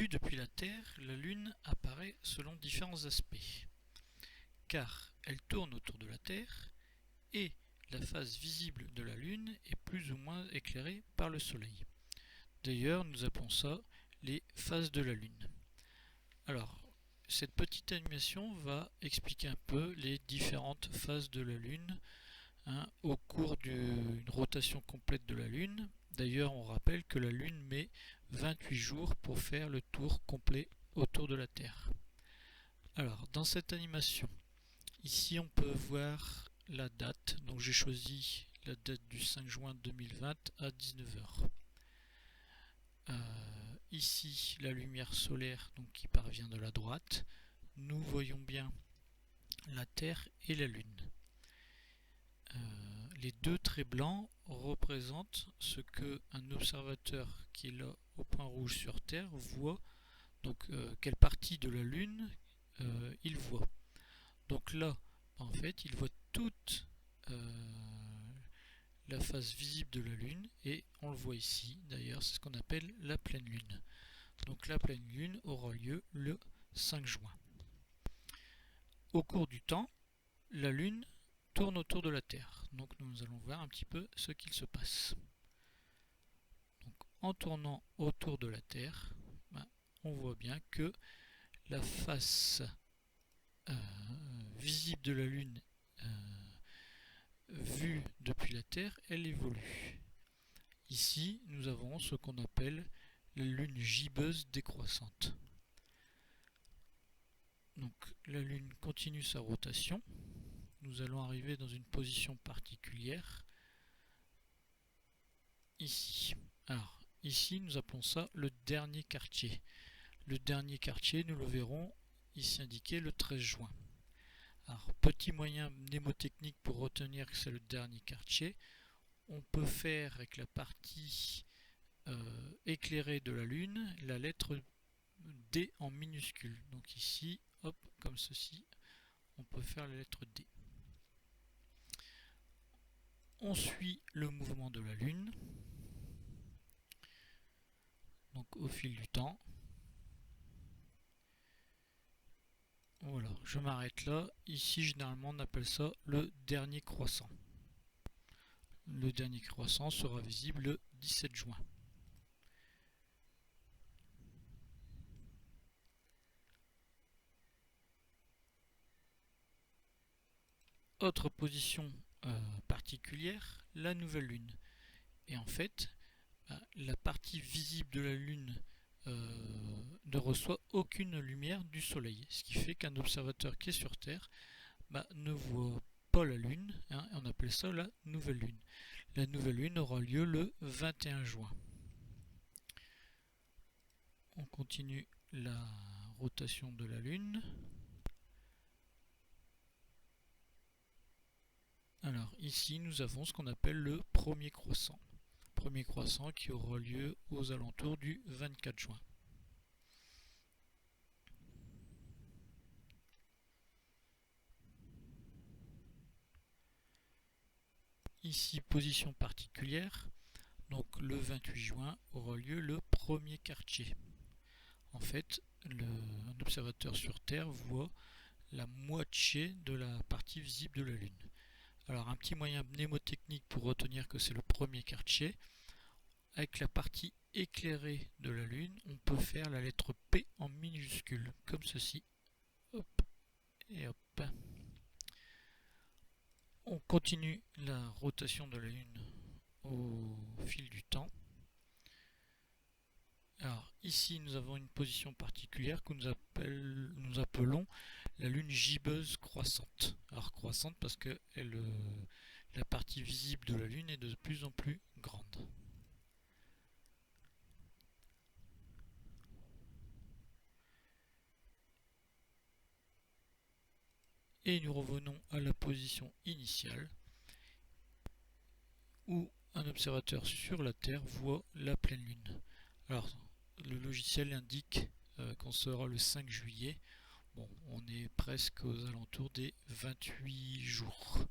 Vue depuis la Terre, la Lune apparaît selon différents aspects, car elle tourne autour de la Terre et la face visible de la Lune est plus ou moins éclairée par le Soleil. D'ailleurs, nous appelons ça les phases de la Lune. Alors, cette petite animation va expliquer un peu les différentes phases de la Lune au cours d'une rotation complète de la Lune. D'ailleurs, on rappelle que la Lune met 28 jours pour faire le tour complet autour de la Terre. Alors, dans cette animation, ici on peut voir la date. Donc j'ai choisi la date du 5 juin 2020 à 19h. Ici, la lumière solaire donc, qui parvient de la droite. Nous voyons bien la Terre et la Lune. Les deux traits blancs représentent ce qu'un observateur qui est là au point rouge sur Terre voit, donc quelle partie de la Lune il voit. Donc là, en fait, il voit toute la face visible de la Lune et on le voit ici, d'ailleurs, c'est ce qu'on appelle la pleine Lune. Donc la pleine Lune aura lieu le 5 juin. Au cours du temps, la Lune tourne autour de la Terre. Donc nous allons voir un petit peu ce qu'il se passe. Donc, en tournant autour de la Terre, on voit bien que la face visible de la Lune vue depuis la Terre, elle évolue. Ici, nous avons ce qu'on appelle la Lune gibbeuse décroissante. Donc la Lune continue sa rotation. Nous allons arriver dans une position particulière ici. Alors ici nous appelons ça le dernier quartier. Le dernier quartier, nous le verrons ici indiqué le 13 juin. Alors petit moyen mnémotechnique pour retenir que c'est le dernier quartier, on peut faire avec la partie éclairée de la Lune la lettre D en minuscule. Donc ici, hop, comme ceci, on peut faire la lettre D. On suit le mouvement de la Lune, donc au fil du temps. Voilà, je m'arrête là. Ici, généralement, on appelle ça le dernier croissant. Le dernier croissant sera visible le 17 juin. Autre position particulière, la nouvelle Lune. Et en fait, la partie visible de la Lune ne reçoit aucune lumière du Soleil, ce qui fait qu'un observateur qui est sur Terre ne voit pas la Lune, on appelle ça la nouvelle Lune. La nouvelle Lune aura lieu le 21 juin. On continue la rotation de la Lune. Alors ici nous avons ce qu'on appelle le premier croissant. Premier croissant qui aura lieu aux alentours du 24 juin. Ici position particulière, donc le 28 juin aura lieu le premier quartier. En fait, un observateur sur Terre voit la moitié de la partie visible de la Lune. Alors un petit moyen mnémotechnique pour retenir que c'est le premier quartier, avec la partie éclairée de la Lune, on peut faire la lettre P en minuscule, comme ceci. Hop, et hop. On continue la rotation de la Lune au fil du temps. Alors ici nous avons une position particulière que nous appelons la Lune gibbeuse croissante. Alors croissante parce que la partie visible de la Lune est de plus en plus grande. Et nous revenons à la position initiale où un observateur sur la Terre voit la pleine Lune. Alors le logiciel indique qu'on sera le 5 juillet. Bon, on est presque aux alentours des 28 jours.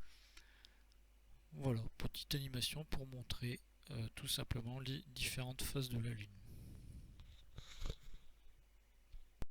Voilà, petite animation pour montrer tout simplement les différentes phases de la Lune.